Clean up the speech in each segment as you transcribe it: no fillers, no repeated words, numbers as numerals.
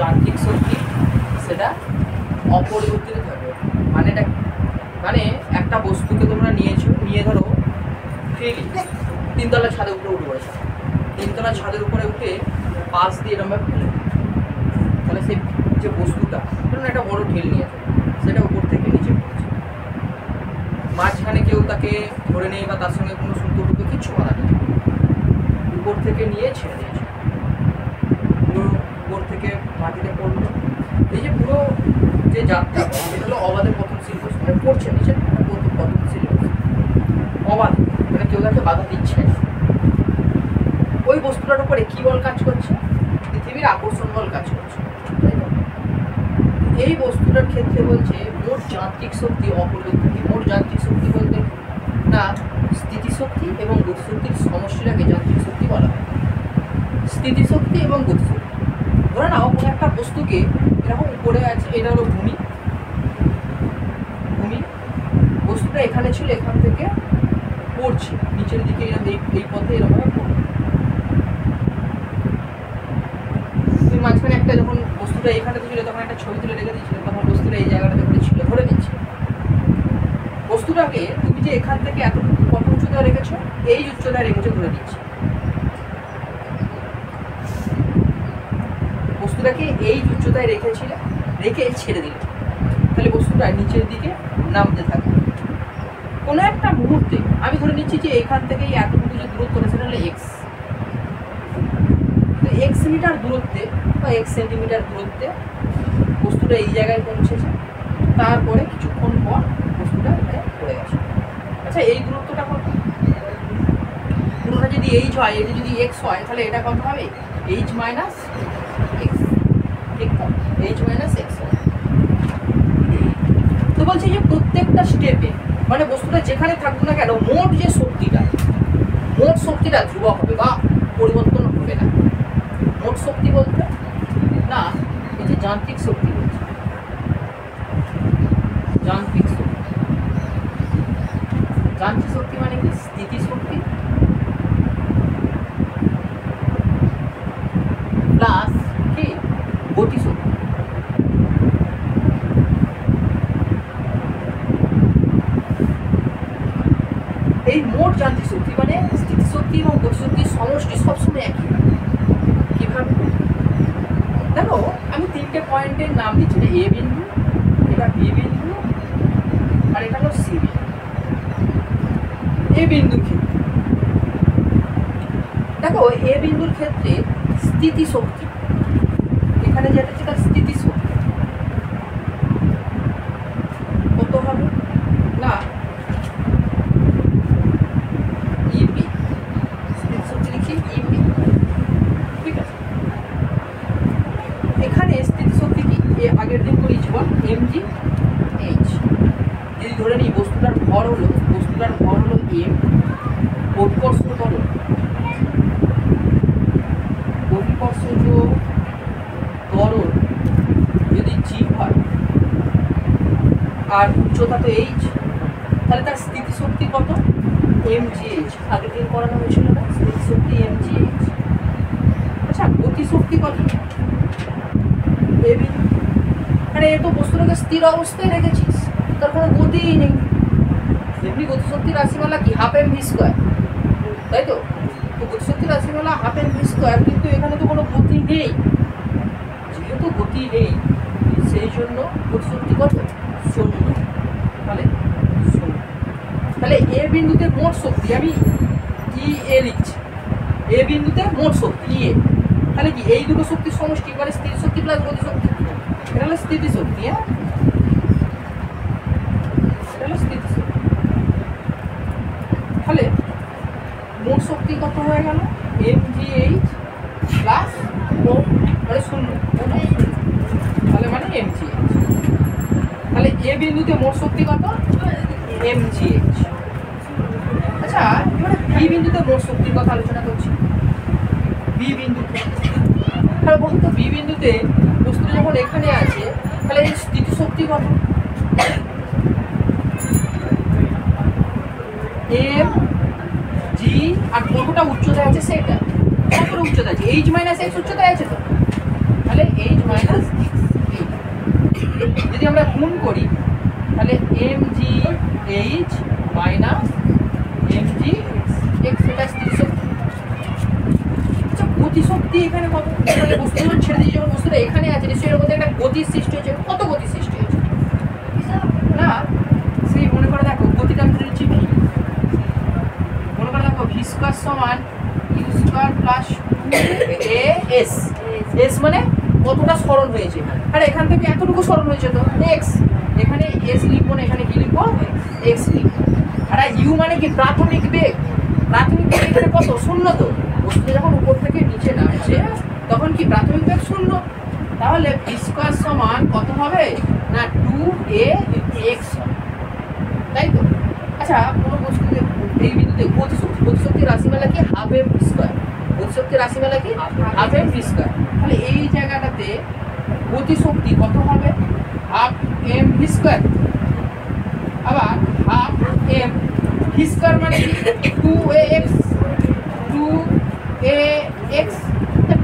যান্ত্রিক শক্তি সেটা অপরিবর্তিত থাকবে। মানে একটা বস্তুকে তোমরা নিয়েছো, নিয়ে ধরো ফ্রিলি 3 তলা ছাদের উপরে উঠে পড়েছে, 3 তলা ছাদের উপরে উঠে পাশ দিয়ে এরমভাবে ফেলে, তাহলে সেই যে বস্তুটা ধরুন একটা বড় ঢিল নিয়েছে, সেটা উপর থেকে নিচে পড়েছে, মাঝখানে কেউ তাকে ধরে নেই বা তার সঙ্গে কোনো সুতো টুতো কিচ্ছু করা নেই, উপর থেকে নিয়ে ছেড়ে দিয়েছে, পুরো উপর থেকে মাটিতে পড়লো। এই যে পুরো যে যাত্রা এটা হলো অবাধে পতনশীল বস্তু, মানে পড়ছে নিচে পতনশীল বস্তু, অবাধে, মানে কেউ তাকে বাধা দিচ্ছে না। ওই বস্তুটার উপরে কী বল কাজ করছে? পৃথিবীর আকর্ষণ বল কাজ করছে, তাই না? এই বস্তুটার ক্ষেত্রে বলছে মোট যান্ত্রিক শক্তি অপরিবর্তিত। মোট যান্ত্রিক শক্তি বলতে না স্থিতিশক্তি এবং গতিশক্তির সমষ্টিটাকে যান্ত্রিক শক্তি বলা হয়। স্থিতিশক্তি এবং গতিশক্তি, ধরে নাও কোনো একটা বস্তুকে এরকম উপরে আছে, এটা হলো ভূমি, বস্তুটা এখানে ছিল, এখান থেকে পড়ছে নিচের দিকে, এরকম এই পথে এরকমভাবে পড়বে। তুমি মাঝখানে একটা যখন বস্তুটা এখানে ছিল তখন একটা ছবি তুলে রেখে দিয়েছিল, তখন বস্তুটা এই জায়গাটাতে করে ছিল, ধরে নিচ্ছে বস্তুটাকে তুমি যে এখান থেকে এতটুকু কত উচ্চতায় রেখেছো, এই উচ্চতায় রেখেছো, ধরে নিচ্ছে বস্তুটাকে এই উচ্চতায় রেখেছিলে, রেখে ছেড়ে দিলে, তাহলে বস্তুটা নিচের দিকে নামতে থাকবে। কোনো একটা মুহূর্তে আমি ধরে নিচ্ছি যে এখান থেকেই এতটুকু যে দূরত্ব সেটা হলো এক্স, তো এক্স মিটার দূরত্বে বা এক্স সেন্টিমিটার দূরত্বে বস্তুটা এই জায়গায় পৌঁছেছে, তারপরে কিছুক্ষণ পর বস্তুটা এখানে পড়ে গেছে। আচ্ছা, এই দূরত্বটা কত? পুরোটা যদি এইচ হয়, এটা যদি এক্স হয়, তাহলে এটা কত হবে? এইচ মাইনাস এক্স, ঠিক তো? H minus x. তো বলছি যে প্রত্যেকটা স্টেপে মানে বস্তুটা যেখানে থাকবে না কেন, মোট যে শক্তিটা ধ্রুবক হবে বা পরিবর্তন হবে না। মোট শক্তি বলতে না, এই যে যান্ত্রিক শক্তি বলছে, যান্ত্রিক শক্তি মানে কি? স্থিতি শক্তি প্লাস কি গতি শক্তি। এই মোট যান্ত্রিক শক্তি মানে স্থিতি শক্তি এবং গতি শক্তির সমষ্টি সবসময় একই। কিভাবে? দেখো, আমি 3টে পয়েন্টের নাম দিচ্ছি, এ বিন্দু, এটা বি বিন্দু, আর এটা হলো সি বিন্দু। এ বিন্দুর ক্ষেত্রে দেখো, এ বিন্দুর ক্ষেত্রে স্থিতি শক্তি, এখানে যেটা হচ্ছে তার স্থিতি শক্তি কত হবে না ইপি, স্থিতি শক্তি লিখি ইপি, ঠিক আছে? এখানে স্থিতি শক্তি কি আগের দিন করে জীবন এমজি এইচ। যদি ধরে নিই বস্তুটার ভর হলো এম, অভিকর্ষজ ত্বরণ, যদি জি হয় আর উচ্চতা তো এইচ, তাহলে তার স্থিতি শক্তি কত? এমজিএইচ। আগের দিন করানো হয়েছিল না, স্থিতি শক্তি এমজিএইচ। আচ্ছা, গতি শক্তি কত? এবি, মানে এ তো বস্তুটাকে স্থির অবস্থায় রেখেছিস, তার কোনো গতিই নেই। এমনি গতিশক্তির রাশিমালা কি? হাফ এম ভি স্কোয়ার, তাই তো? তো গতিশক্তির রাশিমালা হাফ এম ভি স্কোয়ার, কিন্তু এখানে তো কোনো গতি নেই। যেহেতু গতি নেই, সেই জন্য গতিশক্তি কত? 0। তাহলে 0। তাহলে এ বিন্দুতে মোট শক্তি আমি ই এ লিখছি, এ বিন্দুতে মোট শক্তি ই এ, তাহলে কি এই দুটো শক্তির সমষ্টি, মানে স্থিতি শক্তি প্লাস গতি শক্তি, এটা হলো স্থিতি শক্তি। হ্যাঁ, এটা হলো স্থিতি শক্তি। তাহলে মোট শক্তি কত হয়ে গেল? এমজিএইচ প্লাস মানে 0, তাহলে মানে এমজিএইচ। তাহলে এ বিন্দুতে মোট শক্তি কত? এমজিএইচ। আচ্ছা, এবারে বি বিন্দুতে মোট শক্তির কথা আলোচনা করছি। বি বিন্দুতে তাহলে বলুন তো, বি বিন্দুতে বস্তুটা যখন এখানে আছে, তাহলে এই স্থিতি শক্তি কত? এম জি, আর কতটা উচ্চতায় আছে সেটা, কতটা উচ্চতা আছে? এইচ মাইনাস এক্স উচ্চতায় আছে তো, তাহলে এইচ মাইনাস গুণ করি তাহলে mgh মাইনাস mgx এটা স্থিতিশক্তি। আচ্ছা গতিশক্তি এখানে কত? বস্তুটা ছেড়ে দিয়ে যখন বস্তুটা এখানে আছে নিশ্চয়ই এর মধ্যে একটা গতির সৃষ্টি হয়েছে। কত গতি সৃষ্টি হয়েছে না? সেই মনে করে দেখো গতিটা আমি ধরে নিচ্ছি ভি। মনে করে দেখো ভি স্কোয়ার সমান U square plus A S. S মানে কতটা সরণ হয়েছে, আর এখান থেকে এতটুকু সরণ হয়েছে তো এক্স। এখানে এস লিখবো না, এখানে কি লিখবো? এক্স লিখবো। আর ইউ মানে কি? প্রাথমিক বেগ। প্রাথমিক বেগ এখানে কত? শূন্য। তো বস্তুটা যখন উপর থেকে নিচে নামছে তখন কি প্রাথমিক বেগ শূন্য। তাহলে ভি স্কোয়ার সমান কত হবে না 2ax, তাই তো? আচ্ছা কোনো বস্তুতে এই বিন্দুতে গতিশক্তির রাশিমালা কি? Half M V square. গতিশক্তির রাশিমালা কি? Half M V square. তাহলে এই জায়গাটাতে গতিশক্তি কত হবে? Half M V square. আবার হাফ এম ভি স্কোয়ার মানে কি? 2ax। 2ax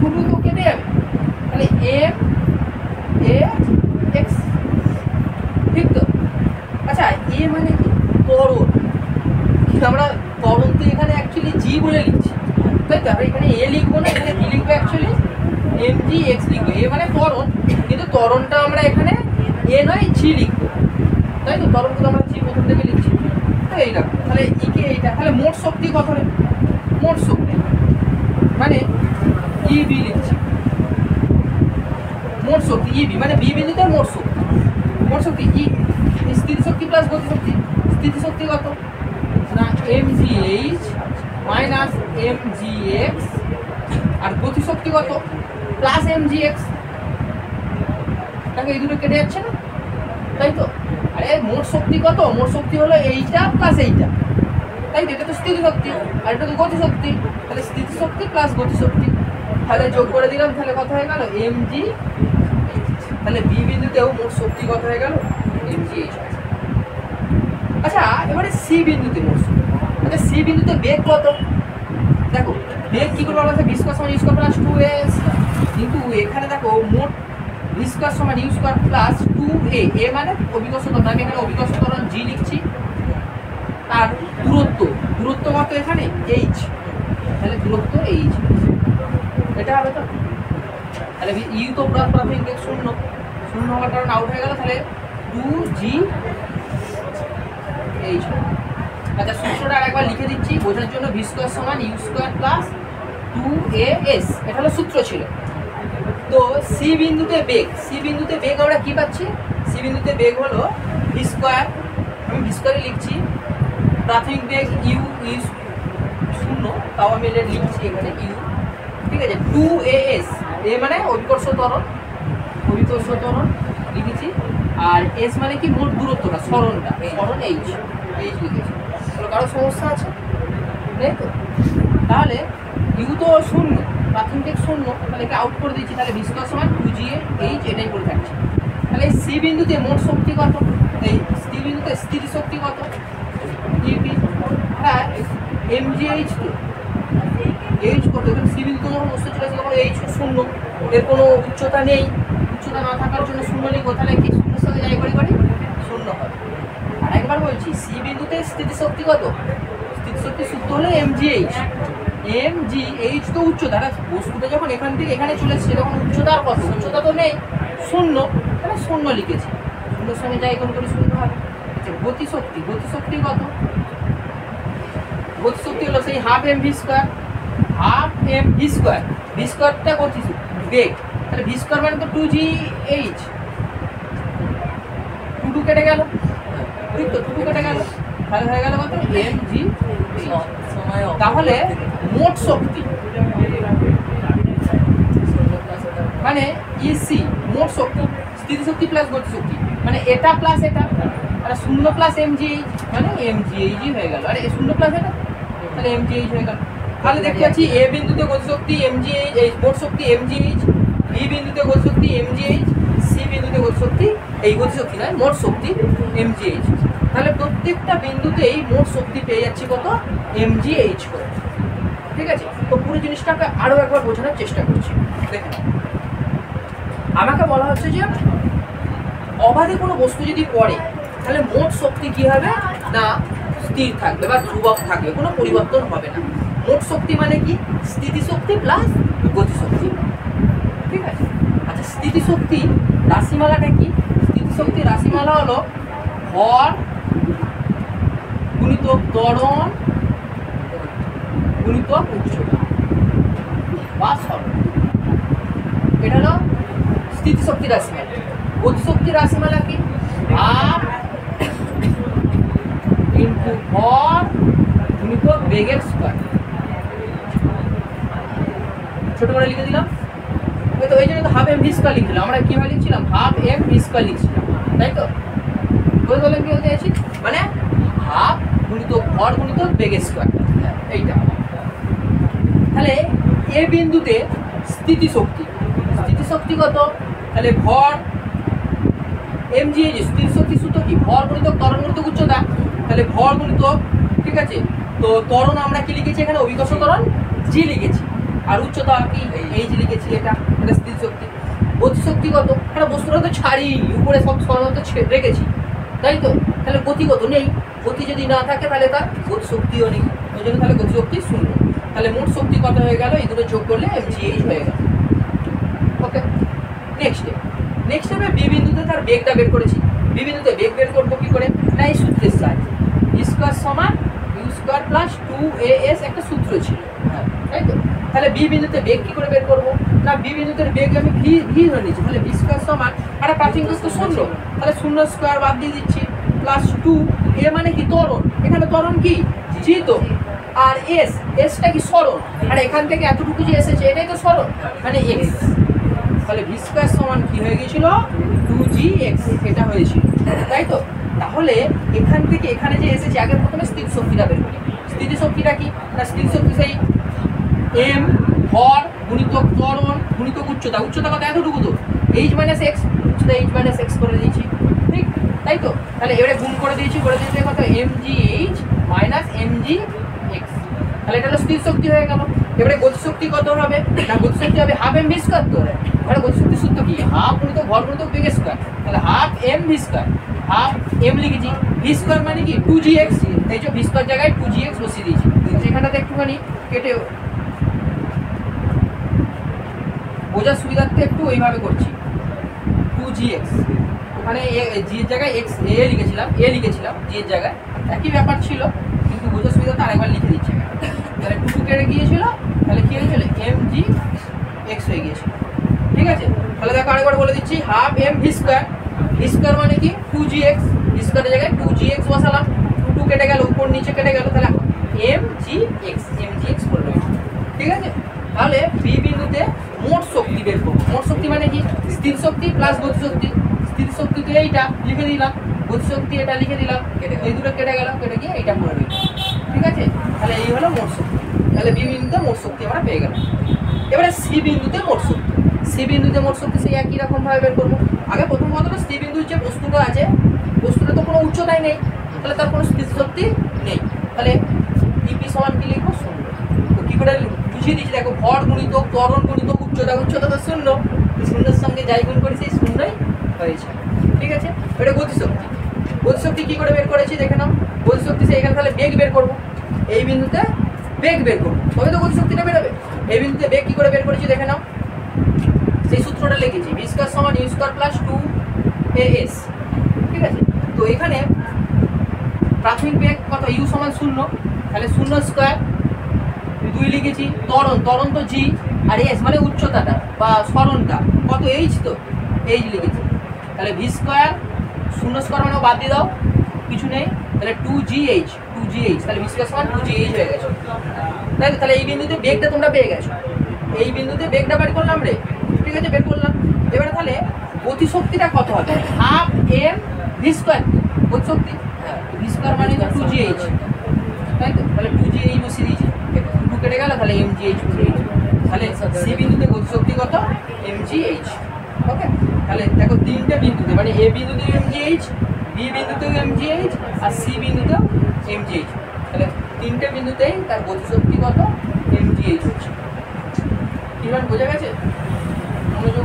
টুকু তো কেটে যাবে, তাহলে এম এ এক্স, ঠিক তো? আচ্ছা এ মানে কি? ত্বরণ। আমরা ত্বরণ তো এখানে অ্যাকচুয়ালি জি বলে লিখছি, তাই তো? আমরা এখানে এ লিখবো না, এখানে কি লিখবো? অ্যাকচুয়ালি এম জি এক্স লিখবো। এ মানে ত্বরণ, কিন্তু ত্বরণটা আমরা এখানে এ নয় জি লিখবো, তাই তো? ত্বরণগুলো আমরা জি প্রথম থেকে লিখছি, তো এইরকম। তাহলে ইকে এইটা, তাহলে মোট শক্তি কত হবে? মোট শক্তি মানে ইবি লিখছি। মোট শক্তি ইবি মানে বি বিন্দুতে মোট শক্তি। মোট শক্তি ই স্থিতিশক্তি প্লাস গতিশক্তি। স্থিতিশক্তি কত না mgh মাইনাস mgx, আর গতিশক্তি কত? Plus mgx। তাকে এই দুটো কেটে যাচ্ছে না, তাই তো? আরে মোট শক্তি কত? মোট শক্তি হলো এইটা প্লাস এইটা, তাই তো? এটা তো স্থিতিশক্তি আর এটা তো গতিশক্তি। তাহলে স্থিতিশক্তি প্লাস গতিশক্তি, তাহলে যোগ করে দিলাম, তাহলে কত হয়ে গেল? mg। তাহলে বি বিন্দুতেও মোট শক্তি কত হয়ে গেল? mgh। আচ্ছা এবারে সি বিন্দুতে মোট শক্তি। আচ্ছা সি বিন্দুতে বেগ কত? দেখো বেগ কি করে বলা আছে? ভি স্কয়ার সমান ইউ স্কয়ার প্লাস 2a, কিন্তু এখানে দেখো মোট ভি স্কয়ার সমান ইউ স্কয়ার প্লাস 2a। এ মানে অভিকর্ষ ত্বরণ, আমি এখানে অভিকর্ষ ত্বরণ জি লিখছি। আর দূরত্ব কত এখানে? h, তাহলে দূরত্ব h, এটা হবে তো? তাহলে ইউ তো প্রাথমিক বেগ শূন্য, শূন্য হওয়ার কারণে আউট হয়ে গেল, তাহলে 2g h। আচ্ছা সূত্রটা আরেকবার লিখে দিচ্ছি বোঝার জন্য। ভি স্কয়ার সমান ইউ স্কয়ার প্লাস 2as, এটা হলো সূত্র ছিল। তো সি বিন্দুতে বেগ, সি বিন্দুতে বেগ আমরা কি পাচ্ছি? সি বিন্দুতে বেগ হলো ভি স্কয়ার, আমি ভি স্কয়ারে লিখছি। প্রাথমিক বেগ ইউ ইউ শূন্য, তাও আমি এটা লিখছি এখানে ইউ, ঠিক আছে? 2as, এ মানে অভিকর্ষ ত্বরণ, লিখেছি। আর এস মানে কি? মোট দূরত্বটা, সরণটা, সরণ এইচ লিখেছি। কারো সমস্যা আছে তাই তো? তাহলে ইউ তো শূন্য, প্রাথমিক বেগ শূন্য, তাহলে একে আউট করে দিচ্ছি। তাহলে ভি স্কয়ার সমান 2gh, এটাই করে থাকছে। তাহলে সি বিন্দুতে মোট শক্তি কত? এই সি বিন্দুতে স্থিতিশক্তি কত? ইবি। হ্যাঁ mgh তো এইচ কত? এখানে সি বিন্দুতে যখন বস্তু চলে আসে তখন এইচ শূন্য, এর কোনো উচ্চতা নেই। উচ্চতা না থাকার জন্য শূন্য লিখবো, তাহলে কি শূন্যের সঙ্গে যাই করি শূন্য হবে। আর একবার বলছি সি বিন্দুতে স্থিতিশক্তি কত? স্থিতিশক্তি সূত্র হলো mgh। mgh তো উচ্চতা, বস্তুটা যখন এখান থেকে এখানে চলে এসেছে তখন উচ্চতা আর কত? উচ্চতা তো নেই, শূন্য, তাহলে শূন্য লিখেছি। শূন্যের সঙ্গে যাই কোন করে শূন্য হবে। আচ্ছা গতিশক্তি কত? গতিশক্তি হলো সেই half M V square. Half M V square, V স্কয়ারটা গতিশক্তি বেগ, তাহলে ভি স্কয়ার মানে তো 2gh। 2 কেটে গেল, ঠিক তো? 2 কেটে গেল, তাহলে হয়ে গেল কত? mg। তাহলে মোট শক্তি মানে ইসি, মোট শক্তি স্থিতিশক্তি প্লাস গতিশক্তি মানে এটা প্লাস এটা, আর শূন্য প্লাস mgh মানে mgh হয়ে গেল। আর শূন্য প্লাস এটা, তাহলে mgh হয়ে গেল। তাহলে দেখতে পাচ্ছি এ বিন্দুতে গতিশক্তি mgh, এই মোট শক্তি mgh, বি বিন্দুতে গতিশক্তি mgh, সি বিন্দুতে গতিশক্তি, এই গতিশক্তি নয় মোট শক্তি mgh। তাহলে প্রত্যেকটা বিন্দুতেই মোট শক্তি পেয়ে যাচ্ছি কত? mgh করে, ঠিক আছে? তো পুরো জিনিসটাকে আরও একবার বোঝানোর চেষ্টা করছি। দেখেন আমাকে বলা হচ্ছে যে অবাধে কোনো বস্তু যদি পড়ে তাহলে মোট শক্তি কি হবে না স্থির থাকবে বা ধ্রুবক থাকবে, কোনো পরিবর্তন হবে না। মোট শক্তি মানে কি স্থিতিশক্তি প্লাস গতিশক্তি, ঠিক আছে। আচ্ছা স্থিতিশক্তি রাশিমালাটা কি? স্থিতিশক্তি রাশিমালা হলো ভর গুণিতক ত্বরণ গুণিতক উচ্চতা বা সরণ, এটা হলো স্থিতিশক্তি রাশিমালা। গতিশক্তি রাশিমালা কি ভার ইনটু ভর গুণিতক বেগের স্কয়ার। ছোট করে লিখে দিলাম, তো এই জন্য তো হাফ এম ভি স্কয়ার লিখছিলাম আমরা, কিভাবে লিখছিলাম হাফ এম ভি স্কয়ার লিখছিলাম, তাই তো। বুঝতে পারলেন কি বলতে চাইছি, মানে হাফ গুণিতক ভর গুণিতক বেগের স্কয়ার, এইটা। তাহলে এ বিন্দুতে স্থিতিশক্তি, স্থিতিশক্তি কত? তাহলে ভর এম জি, এই যে স্থিতিশক্তি সূত্র কি ভর গুণিতক ত্বরণ গুণিতক উচ্চতা, তাহলে ভর গুণিতক, ঠিক আছে। তো ত্বরণ আমরা কি লিখেছি এখানে অভিকর্ষ ত্বরণ জি লিখেছি, আর উচ্চতা কি এই যে লিখেছি, এটা এটা স্থিতিশক্তি। গতিশক্তি কত? একটা বস্তুটা তো ছাড়ি উপরে সব সরলত রেখেছি, তাই তো। তাহলে গতি কত? নেই। গতি যদি না থাকে তাহলে তার গতিশক্তিও নেই, ওই জন্য তাহলে গতিশক্তি শূন্য। তাহলে মোট শক্তি কত হয়ে গেল? এই দুটো যোগ করলে mgh হয়ে গেল। ওকে, নেক্সট স্টেপে বি বিন্দুতে তার বেগটা বের করেছি। বি বিন্দুতে বেগ বের করবো কি করে না এই সূত্রের সাহায্যে, ই স্কয়ার সমান ইউ স্কয়ার প্লাস 2as একটা সূত্র ছিল, হ্যাঁ তাই তো। তাহলে বি বিন্দুতে বেগ কি করে বের করবো না বি বিন্দুতে বেগ আমি ভি ধরে নিচ্ছি, তাহলে বি স্কয়ার সমান একটা প্রাথমিক বস্তু শূন্য, তাহলে শূন্য স্কয়ার বাদ দিয়ে দিচ্ছি প্লাস 2 এ মানে কি ত্বরণ, এখানে ত্বরণ কি জি, তো আর এসটা কি সরণ, আর এখান থেকে এতটুকু যে এসেছে এটাই তো সরণ মানে এক্স। তাহলে ভি স্কয়ার সমান কি হয়ে গেছিল 2gx, এটা হয়েছিল, তাই তো। তাহলে এখান থেকে এখানে যে এসেছে আগে প্রথমে স্থিতিশক্তিটা বের করি। স্থিতিশক্তিটা কি না স্থিতিশক্তি সেই এম ভর গুণিতক ত্বরণ গুণিতক উচ্চতা, উচ্চতা কত এতটুকু তো এইচ মাইনাস এক্স, উচ্চতা এইচ মাইনাস এক্স করে দিয়েছি, ঠিক তাই তো। তাহলে এবারে গুণ করে দিয়েছি কত mgh মাইনাস mgx, তাহলে এটা হলো স্থিতিশক্তি হয়ে গেল। এবারে গতিশক্তি কত হবে না গতিশক্তি হবে হাফ এম ভি স্কয়ার, তো তাহলে গতিশক্তির সূত্র কি হাফ গুণিতক ভর গুণিতক বেগ স্কয়ার, তাহলে half M V square, half M লিখেছি, ভি স্কয়ার মানে কি 2gx, এই যে ভি স্কয়ার জায়গায় 2gx বসিয়ে দিয়েছি। এখানটাতে একটুখানি কেটে বোঝার সুবিধার্থে একটু ওইভাবে করছি, 2gx ওখানে জি এর জায়গায় এক্স লিখেছিলাম জি এর জায়গায়, একই ব্যাপার ছিল কিন্তু বোঝার সুবিধাতে আরেকবার লিখে দিচ্ছি। তাহলে 2 কেটে গিয়েছিল, তাহলে কি হয়েছিল mgx হয়ে গিয়েছিল, ঠিক আছে। তাহলে দেখো আরেকবার বলে দিচ্ছি হাফ এম ভি স্কয়ার মানে কি 2gx, ভি স্কয়ারের জায়গায় 2gx বসালাম, 2 কেটে গেল উপর নিচে কেটে গেল, তাহলে mgx করে রয়েছে, ঠিক আছে। তাহলে বি বিন্দুতে মোট শক্তি বের করবো। মোট শক্তি মানে কি স্থির শক্তি প্লাস গতিশক্তি, স্থির শক্তি তো এইটা লিখে দিলাম, গতিশক্তি এটা লিখে দিলাম, এই দুটো কেটে গেল, কেটে গিয়ে এইটা করে দিলাম, ঠিক আছে। তাহলে এই হলো মোট শক্তি। তাহলে বি বিন্দুতে মোট শক্তি আমরা পেয়ে গেলাম। এবারে সি বিন্দুতে মোট শক্তি, সি বিন্দুতে মোট শক্তি সেই একই রকম ভাবে বের করবো। আগে প্রথম কথাটা সি বিন্দুর যে বস্তুটা আছে, বস্তুটা তো কোনো উচ্চতাই নেই, তাহলে তার কোনো স্থির শক্তি নেই, তাহলে ইপি সমান কি লিখবো শূন্য। তো কি করে বুঝিয়ে দিচ্ছি দেখো, ভর গুণিতক ত্বরণ গুণিতক উচ্চতা, উচ্চতা তো শূন্য, শূন্যের সঙ্গে যাই গুণ করি সেই শূন্যই হয়েছে, ঠিক আছে। এটা গতিশক্তি, গতিশক্তি কি করে বের করেছি দেখে নাও। গতিশক্তি সেই এখানে তাহলে বেগ বের করবো, এই বিন্দুতে বেগ বের করবো তবে তো গতিশক্তিটা বেরোবে। এই বিন্দুতে বেগ কি করে বের করেছি দেখে নাও, সেই সূত্রটা লিখেছি ভি স্কয়ার সমান ইউ স্কয়ার প্লাস 2as, ঠিক আছে। তো এখানে প্রাথমিক বেগ কত ইউ সমান 0, তাহলে 0 স্কয়ার 2 লিখেছি, ত্বরণ তো জি, আর এস মানে উচ্চতাটা বা সরণটা কত এইচ, তো এইচ লিখেছি, তাহলে ভি স্কয়ার 0 স্কয়ার মানে বাদ দিয়ে দাও কিছু নেই, তাহলে 2gh, তাহলে ভি স্কয়ার সমান 2gh হয়ে গেছে, তাই তো। তাহলে এই বিন্দুতে বেগটা তোমরা পেয়ে গেছো, এই বিন্দুতে বেগটা বের করলাম রে, ঠিক আছে বের করলাম। এবারে তাহলে গতিশক্তিটা কত হবে হাফ এম ভি স্কয়ার, গতিশক্তি ভি স্কয়ার মানে 2gh, তাই তো। তাহলে 2gh বসিয়ে দিয়েছি, 2 কেটে গেল, তাহলে mgh বসিয়ে দিয়েছি। তাহলে সি বিন্দুতে গতিশক্তি কত mgh, ওকে। তাহলে দেখো তিনটে বিন্দুতে মানে এ বিন্দুতে mgh, বি বিন্দুতেও mgh আর সি বিন্দুতেও mgh, তাহলে তিনটে বিন্দুতেই তার গতিশক্তি কত mgh হচ্ছে। কি বোঝা গেছে? মনোযোগ